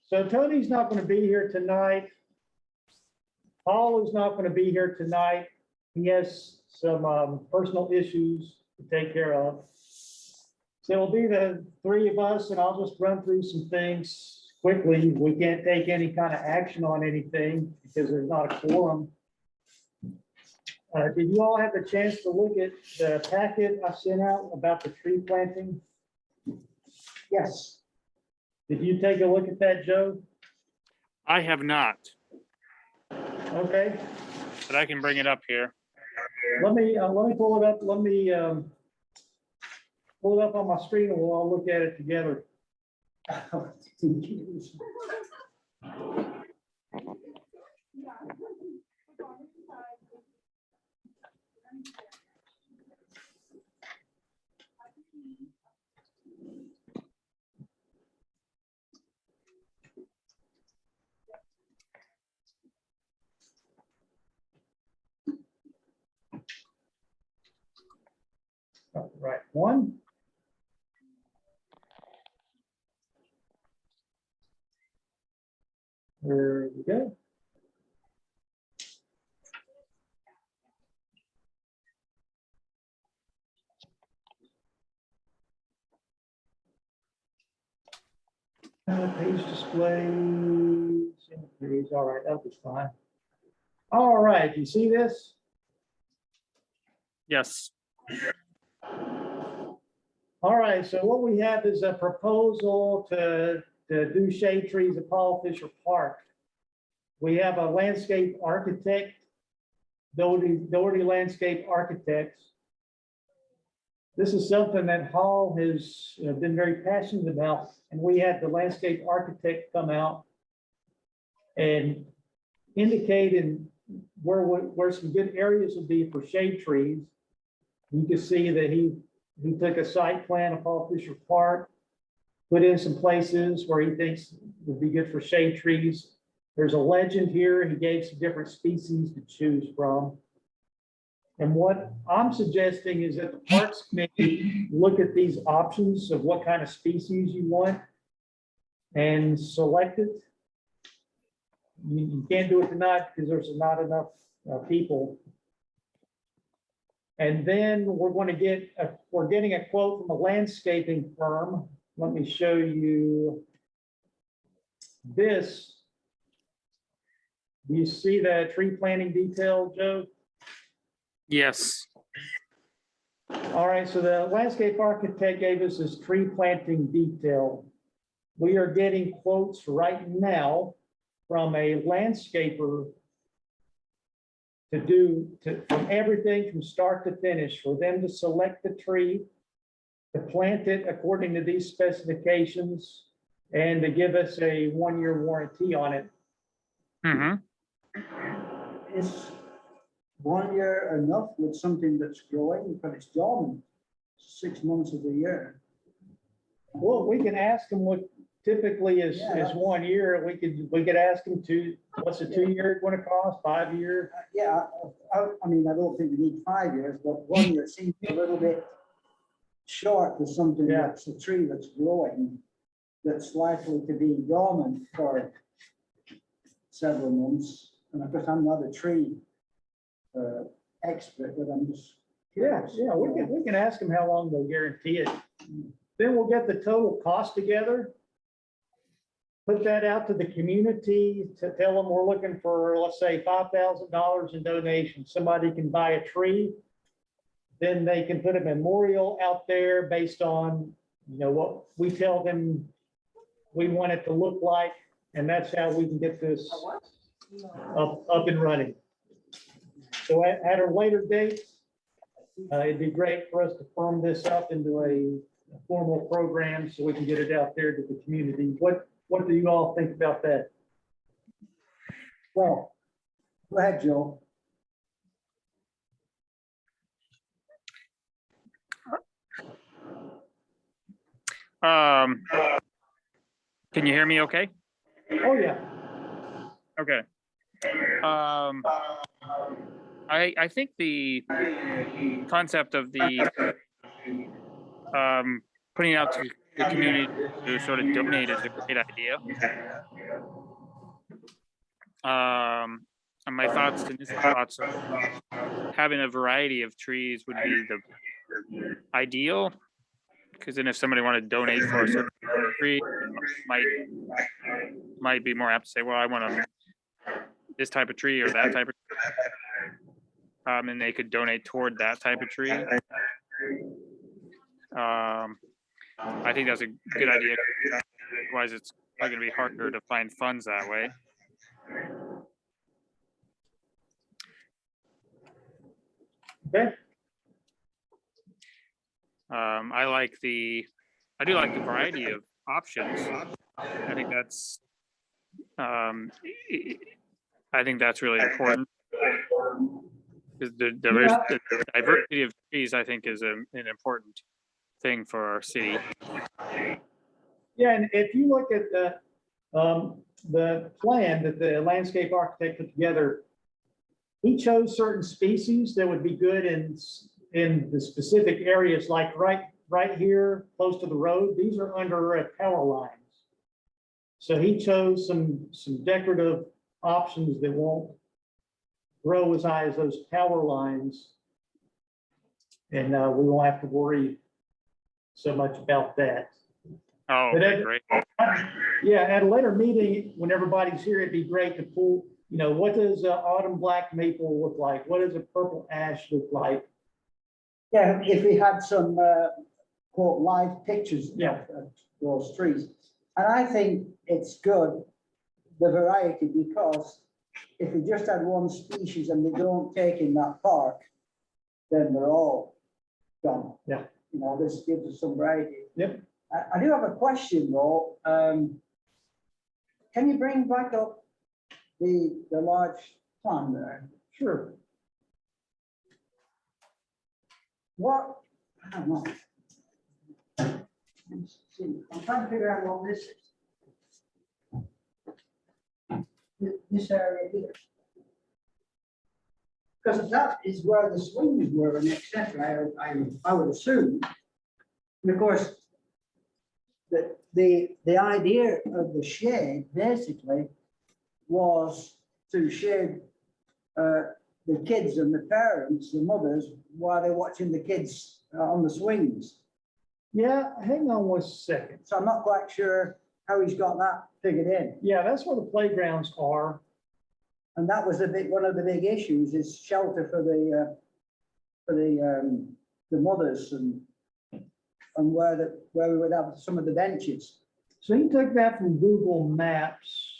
So Tony's not going to be here tonight. Paul is not going to be here tonight. He has some personal issues to take care of. So it'll be the three of us, and I'll just run through some things quickly. We can't take any kind of action on anything because there's not a quorum. Did you all have a chance to look at the packet I sent out about the tree planting? Yes. Did you take a look at that, Joe? I have not, Okay, but I can bring it up here. let me pull it up. Let me pull it up on my screen and we'll all look at it together. Right, one. There we go. Page displays. Page. All right, that'll be fine. All right, you see this? Yes. All right, so what we have is a proposal to do shade trees at Paul Fisher Park. We have a landscape architect, Doherty Landscape Architects. This is something that Hall has been very passionate about, and we had the landscape architect come out and indicate where some good areas would be for shade trees. You can see that he took a site plan of Paul Fisher Park, put in some places where he thinks would be good for shade trees. There's a legend here. He gave some different species to choose from. And what I'm suggesting is that the Parks Committee look at these options of what kind of species you want and select it. You can't do it tonight because there's not enough people. And then we're getting a quote from a landscaping firm. Let me show you this. Do you see the tree planting detail, Joe? Yes. All right, so the landscape architect gave us this tree planting detail. We are getting quotes right now from a landscaper from everything from start to finish, for them to select the tree, to plant it according to these specifications, and to give us a 1-year warranty on it. Mm-hmm. Is 1 year enough with something that's growing, but it's dormant 6 months of the year? Well, we can ask them what typically is 1 year. We could ask them what's a 2-year going to cost, 5 year? Yeah, I mean, I don't think we need 5 years, but 1 year seems a little bit short with something that's a tree that's growing, that's likely to be dormant for several months. And of course, I'm not a tree expert, but I'm just curious. Yeah, we can ask them how long they'll guarantee it. Then we'll get the total cost together. Put that out to the community to tell them we're looking for, let's say, $5,000 in donations. Somebody can buy a tree. Then they can put a memorial out there based on, what we tell them we want it to look like. And that's how we can get this up and running. So at a later date, it'd be great for us to firm this up into a formal program so we can get it out there to the community. What do you all think about that? Well, go ahead, Joe. Can you hear me okay? Oh, yeah. Okay. I think the concept of the putting out to the community to sort of donate is a great idea. And my thoughts, initial thoughts are having a variety of trees would be the ideal. Because then if somebody wanted to donate for a certain tree, might be more apt to say, well, I want this type of tree or that type of tree. And they could donate toward that type of tree. I think that's a good idea. Otherwise, it's probably going to be harder to find funds that way. Okay, I do like the variety of options. I think that's really important. Because the diversity of trees, I think, is an important thing for our city. yeah, and if you look at the plan that the landscape architect put together, he chose certain species that would be good in the specific areas, like right here, close to the road. These are under power lines. So he chose some decorative options that won't grow as high as those power lines. And we won't have to worry so much about that. Oh, But okay, great. Yeah, at a later meeting, when everybody's here, it'd be great to pull, what does autumn black maple look like? What does a purple ash look like? Yeah, if we had some quote live pictures Yeah. of those trees. And I think it's good, the variety, because if we just had one species and they don't take in that park, then they're all gone. Yeah. This gives us some variety. Yep. I do have a question though. Can you bring back up the large plan there? Sure. What, I don't know. Let's see, I'm trying to figure out what this is. This area here. Because that is where the swings were and et cetera, I would assume. And of course, the idea of the shade basically was to shade the kids and the parents, the mothers, while they're watching the kids on the swings. Yeah, hang on 1 second. So I'm not quite sure how he's got that figured in. Yeah, that's where the playgrounds are. And that was one of the big issues, is shelter for the mothers and where we would have some of the benches. So you can take that from Google Maps.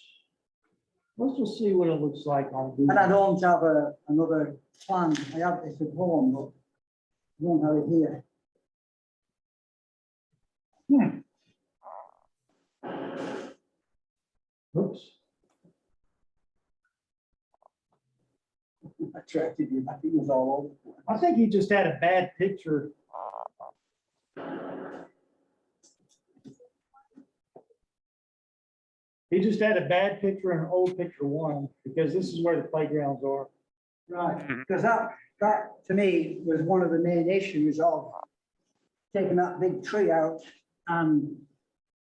Let's just see what it looks like on Google. And I don't have another plan. I have this at home, but I don't have it here. Oops. Attracted you. I think it was all over. I think he just had a bad picture. He just had a bad picture and an old picture one, because this is where the playgrounds are. Right, because that to me was one of the main issues of taking that big tree out and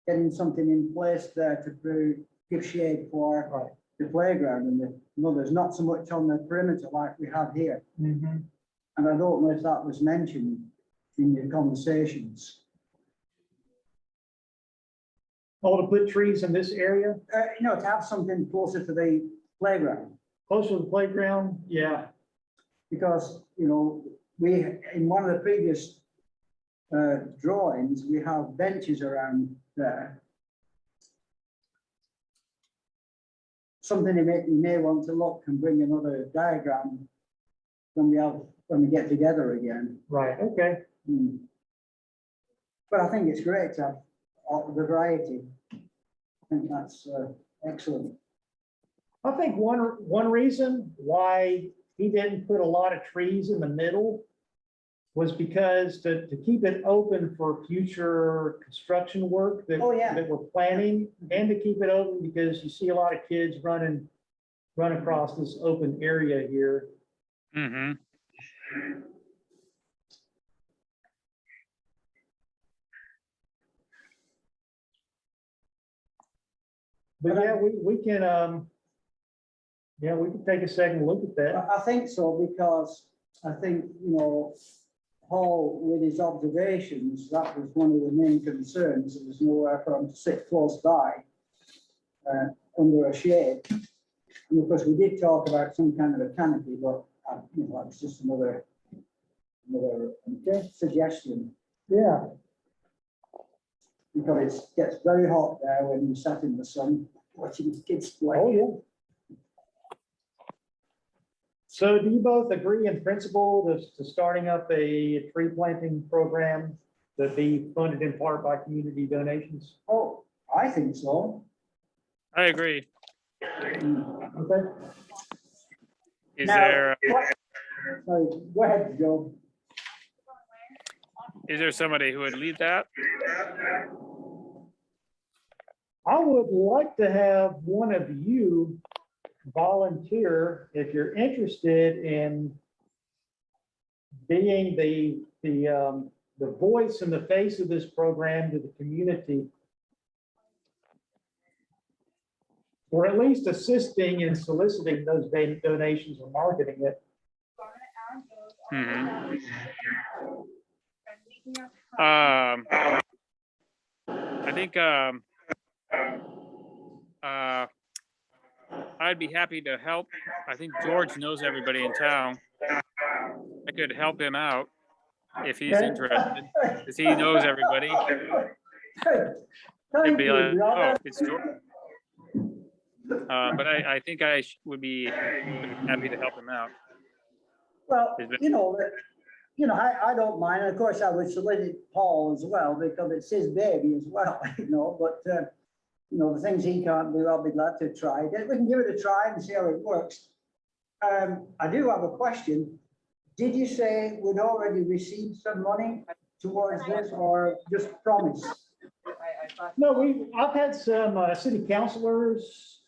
getting something in place there to give shade for the playground and the mothers, not so much on the perimeter like we have here. Mm-hmm. And I don't know if that was mentioned in your conversations. Oh, to put trees in this area, To have something closer to the playground. closer to the playground, yeah. Because, we, in one of the previous drawings, we have benches around there. Something you may want to look and bring another diagram when we get together again. Right, okay. But I think it's great to have the variety. I think that's excellent. I think one reason why he didn't put a lot of trees in the middle was because to keep it open for future construction work that, Oh, yeah. that we're planning, and to keep it open because you see a lot of kids run across this open area here. Mm-hmm. But yeah, we can, yeah, we can take a second look at that. I think so, because I think, you know, Paul, with his observations, that was one of the main concerns. There was nowhere for him to sit close by under a shade. And of course, we did talk about some kind of a canopy, but you know, that's just another suggestion. Yeah. Because it gets very hot there when you sat in the sun watching the kids play. Oh, yeah. So do you both agree in principle to starting up a tree planting program that be funded in part by community donations? Oh, I think so. I agree. Okay. Is Now, there Sorry, go ahead, Joe. somebody who would lead that? I would like to have one of you volunteer if you're interested in being the voice and the face of this program to the community, or at least assisting in soliciting those donations or marketing it. Mhm. I think I'd be happy to help. I think George knows everybody in town. I could help him out if he's Okay. interested, because he knows everybody. It'd Thank be you, like, brother. oh, it's George. But I think I would be happy to help him out. Well, Is it- I don't mind. And of course, I would solicit Paul as well, because it's his baby as well, but, the things he can't do, I'll be glad to try. We can give it a try and see how it works. I do have a question. Did you say we'd already received some money towards this, or just promise? No, I've had some city councilors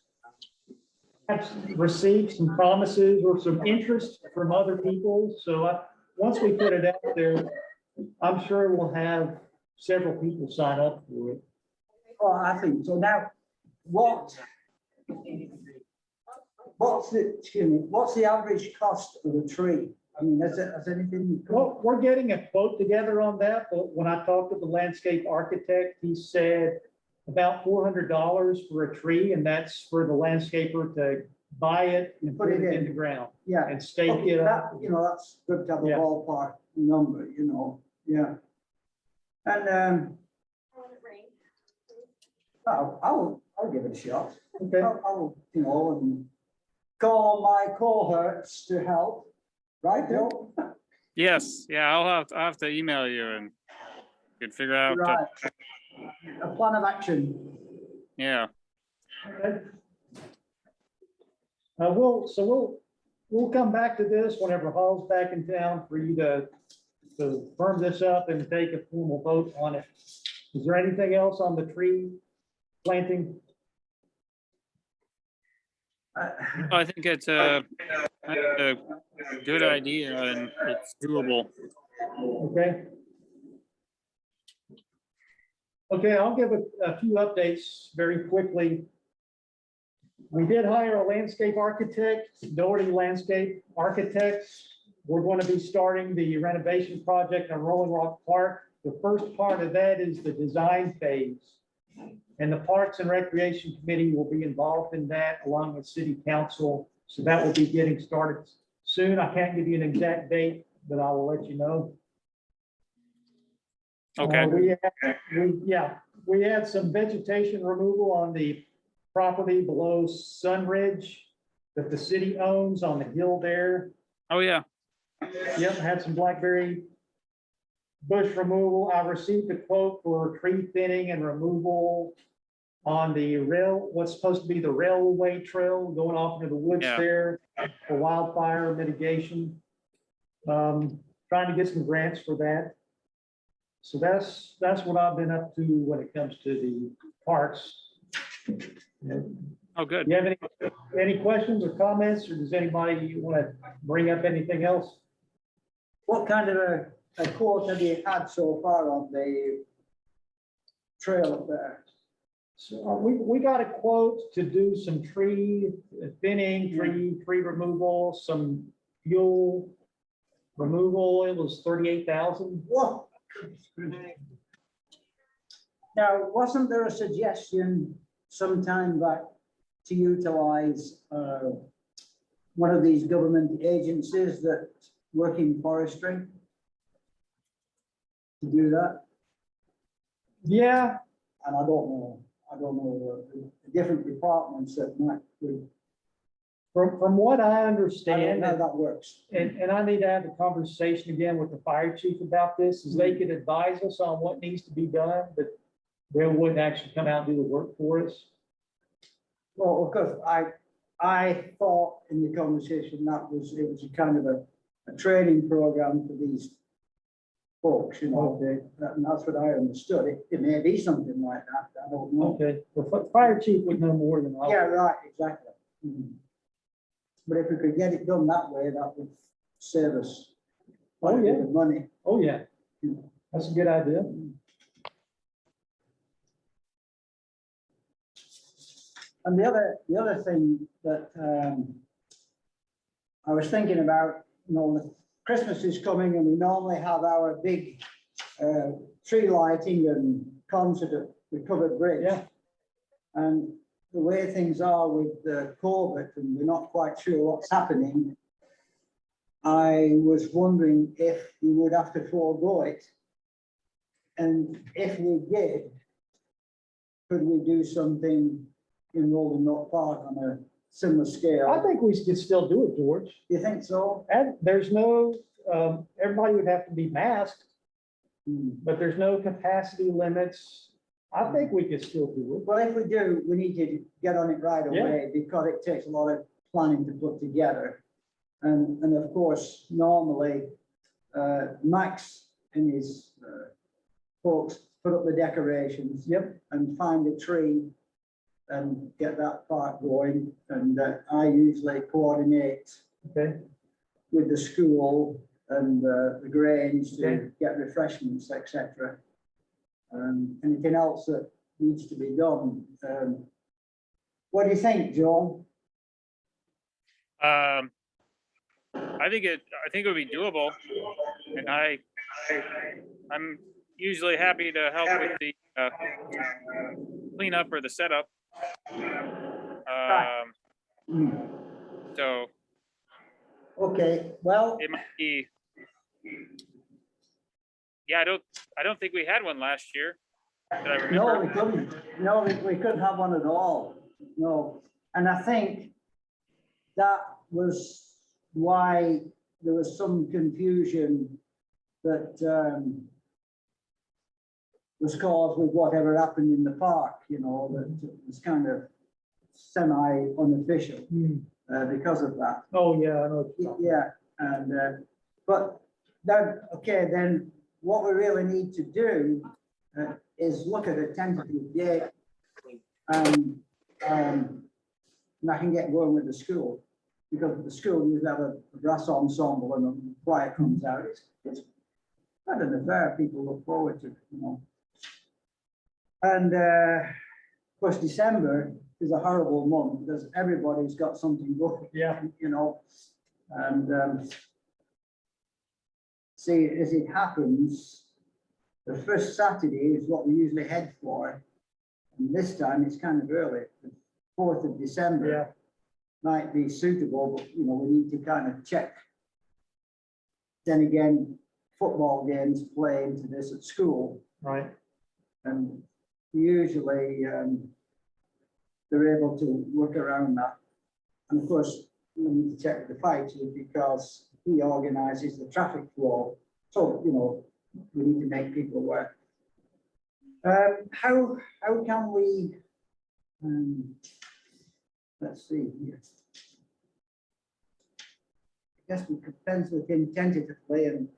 have received some promises or some interest from other people. So once we put it out there, I'm sure we'll have several people sign up for it. Oh, I think so. Now, what's the average cost of a tree? I mean, has anything? Well, we're getting a quote together on that, but when I talked to the landscape architect, he said about $400 for a tree, and that's for the landscaper to buy it and put it in the ground Yeah. and stake Okay, it up. that's good to have a Yeah. ballpark number, yeah. And, I'll give it a shot. Okay. I'll, and call my cohorts to help, right, Joe? Yes, yeah, I'll have to email you and you can figure out. Right. A plan of action. Yeah. Okay. We'll come back to this whenever Hall's back in town for you to firm this up and take a formal vote on it. Is there anything else on the tree planting? I think it's a good idea and it's doable. Okay. Okay, I'll give a few updates very quickly. We did hire a landscape architect, Doherty Landscape Architects. We're going to be starting the renovation project on Rolling Rock Park. The first part of that is the design phase. And the Parks and Recreation Committee will be involved in that along with City Council. So that will be getting started soon. I can't give you an exact date, but I will let you know. Okay. We had some vegetation removal on the property below Sunridge that the city owns on the hill there. Oh, yeah. Yep, had some blackberry bush removal. I received a quote for tree thinning and removal on the what's supposed to be the railway trail going off into the woods there for wildfire mitigation. Trying to get some grants for that. So that's what I've been up to when it comes to the parks. Oh, good. Do you have any questions or comments, or does anybody want to bring up anything else? What kind of a quote have you had so far on the trail up there? So we got a quote to do some tree thinning, tree removal, some fuel removal. It was 38,000. Whoa. Now, wasn't there a suggestion sometime back to utilize one of these government agencies that work in forestry to do that? Yeah, And I don't know the different departments that might do. from what I I don't understand, know how that works. and I need to have a conversation again with the fire chief about this, is they could advise us on what needs to be done, but they wouldn't actually come out and do the work for us. Well, of course, I thought in the conversation that it was a kind of a training program for these folks, you know, and that's what I understood. It may be something like that, I don't know. Okay, the fire chief would know more than I. Yeah, right, exactly. Mhm. But if we could get it done that way, that would save us quite a bit of money. Oh, yeah, that's a good idea. And the other thing that I was thinking about, you know, Christmas is coming and we normally have our big tree lighting and concert at the covered bridge. Yeah. And the way things are with COVID and we're not quite sure what's happening, I was wondering if we would have to forego it. And if we did, could we do something in Rolling Knock Park on a similar scale? I think we could still do it, George. You think so? And there's no, everybody would have to be masked, Hmm. but there's no capacity limits. I think we could still do Well, if we do, we need to get on it right Yeah. away because it takes a lot of planning to put together. And of course, normally, Max and his folks put up the decorations. Yep. And find a tree and get that part going. And I usually coordinate it. Okay, with the school and the Grange to Okay. get refreshments, etc. Anything else that needs to be done? What do you think, John? I think it would be doable, and I'm usually happy to help with the cleanup or the setup. So Okay, well, it might be. Yeah, I don't think we had one last year. Did I remember? no, we couldn't. No, we couldn't have one at all. No, and I think that was why there was some confusion that was caused with whatever happened in the park, you know, that it was kind of semi-unofficial because of that. oh, yeah, I know. what you're talking Yeah, and but then, okay, then what we really need to do is look at a tentative date and I can get going with the school because the school usually have a brass ensemble and a choir comes out. It's kind of an affair people look forward to, you know. And of course, December is a horrible month because everybody's got something going, Yeah. you know. And see, as it happens, the first Saturday is what we usually head for. And this time it's kind of early, the 4th of December. Yeah. Might be suitable, but you know, we need to kind of check. Then again, football games play into this at school. Right. And usually they're able to work around that. And of course, we need to check with the fire chief because he organizes the traffic flow. So, you know, we need to make people aware. How can we, let's see here. I guess we could pencil it in tentatively and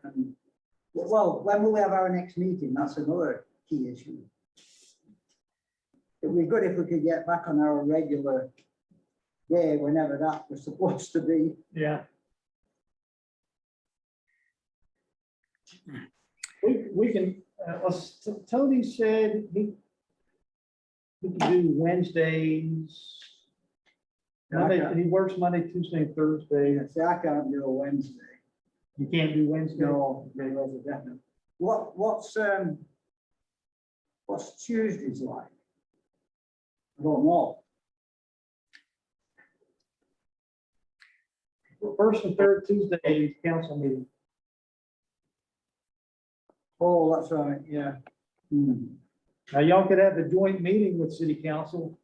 well, when will we have our next meeting? That's another key issue. It'd be good if we could get back on our regular day, whenever that was supposed to be. Yeah. We can, Tony said We can do Wednesdays. Monday, he works Monday, Tuesday, and Thursday. Yeah, see, I can't do a Wednesday. You can't do Wednesday? No, there was a definite. What's Tuesdays like? I don't know. First and third Tuesday is council meeting. Oh, that's right, yeah. Hmm. Now, y'all could have a joint meeting with city council.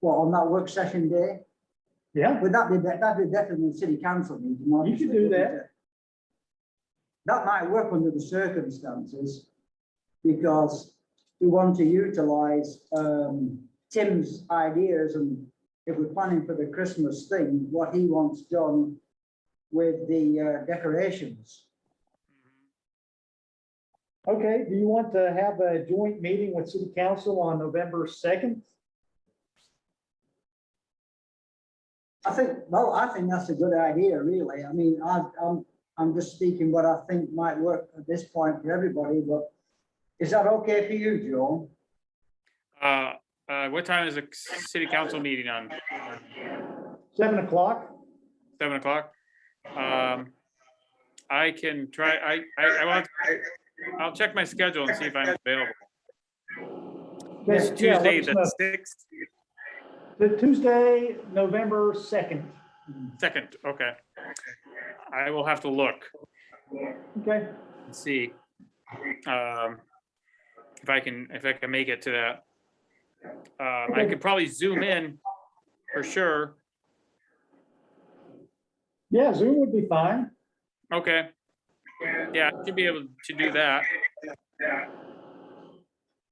Well, on that work session day, Yeah, would that'd be better than the city council meeting? You could do that. wouldn't it? That might work under the circumstances, because we want to utilize Tim's ideas, and if we're planning for the Christmas thing, what he wants done with the decorations. okay. Do you want to have a joint meeting with city council on November 2nd? I think that's a good idea, really. I mean, I'm just speaking what I think might work at this point for everybody, but is that okay for you, Joe? What time is the city council meeting on? 7 o'clock? 7 o'clock? I can try, I'll check my schedule and see if I'm available. It's Yeah, Tuesday, let us the know. 6th, The Tuesday, November 2nd. 2nd, okay. I will have to look Okay, and see if I can make it to that. I could probably zoom in for sure. yeah, Zoom would be fine. Okay. Yeah, I should be able to do that.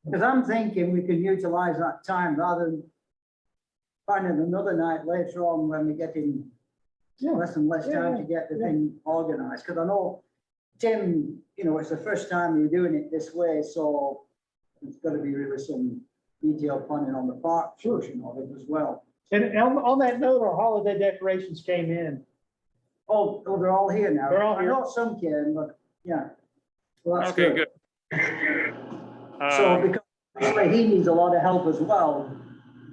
Because I'm thinking we can utilize that time rather than finding another night later on when we're getting Yeah. less and less time Yeah, to get the yeah. thing organized. Because I know, Tim, it's the first time you're doing it this way, so it's got to be really some detailed planning on the part portion of it as well. And on that note, our holiday decorations came in. Oh, they're all here now. They're all I here. know some came, but yeah. Well, that's Okay, good. So because obviously he needs a lot of help as well,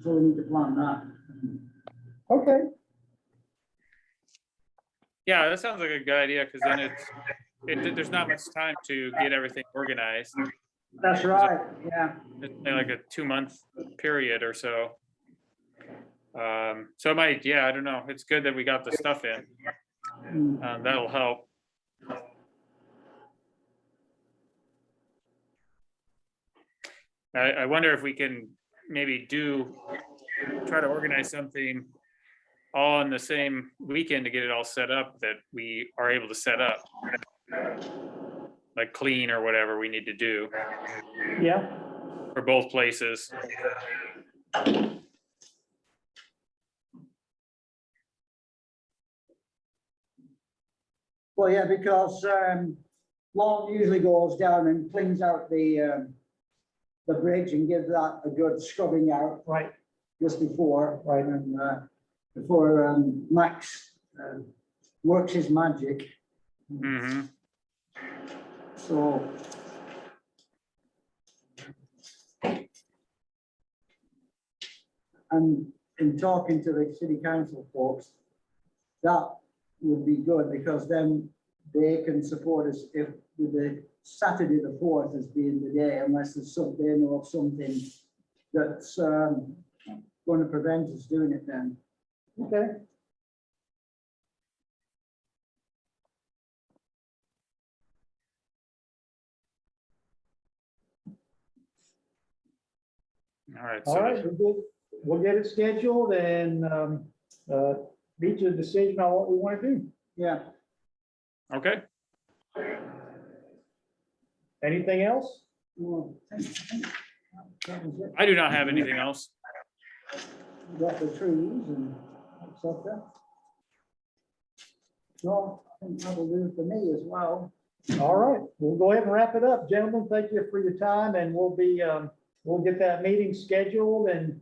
so we need to plan that. Okay, Yeah, that sounds like a good idea, because then there's not much time to get everything organized. That's right, yeah. It's like a 2-month period or so. So it might, yeah, I don't know. It's good that we got the stuff in. Mm. That'll help. I wonder if we can maybe try to organize something all on the same weekend to get it all set up that we are able to set up. Like clean or whatever we need to do yeah. for both places. Well, yeah, because Lowell usually goes down and cleans out the bridge and gives that a good scrubbing out Right, just before. Right. And before Max works his magic. Mm-hmm. So. And in talking to the city council folks, that would be good, because then they can support us if with the Saturday the 4th as being the day, unless there's some, they know of something that's going to prevent us doing it then. okay. All right. All right, we'll get it scheduled and reach a decision on what we want to do. Yeah. Okay. Anything else? Well, I think that was it. I do not have anything else. We got the trees and etc. No, I think that'll do it for me as well. All right, we'll go ahead and wrap it up. Gentlemen, thank you for your time, and we'll get that meeting scheduled and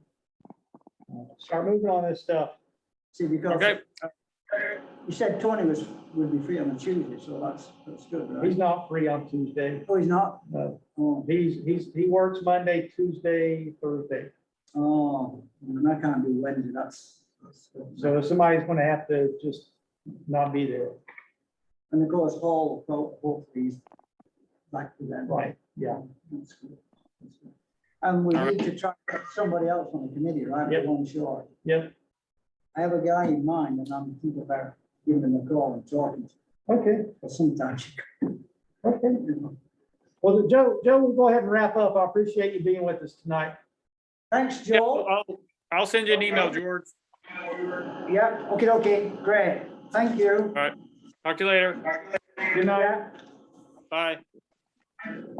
start moving on this stuff. See, because Okay. you said Tony would be free on a Tuesday, so that's good, right? He's not free on Tuesday. Oh, he's not? No. Oh, He works Monday, Tuesday, Thursday. oh, and I can't do Wednesday, So somebody's gonna have to just not be there. and of course, Paul, hopefully he's back to that. Right, yeah. That's good. That's good. And we All need to try to get somebody else on the committee, right? Yep. We're one short. Yep, I have a guy in mind and I'm thinking about giving him a call and talking to him, okay, but sometimes, okay. you know. Well, Joe, we'll go ahead and wrap up. I appreciate you being with us tonight. Thanks, Yeah, Joel. I'll send you an email, George. Yeah, okay, great. Thank you. All right. Talk to you later. Good night. Yeah. Bye.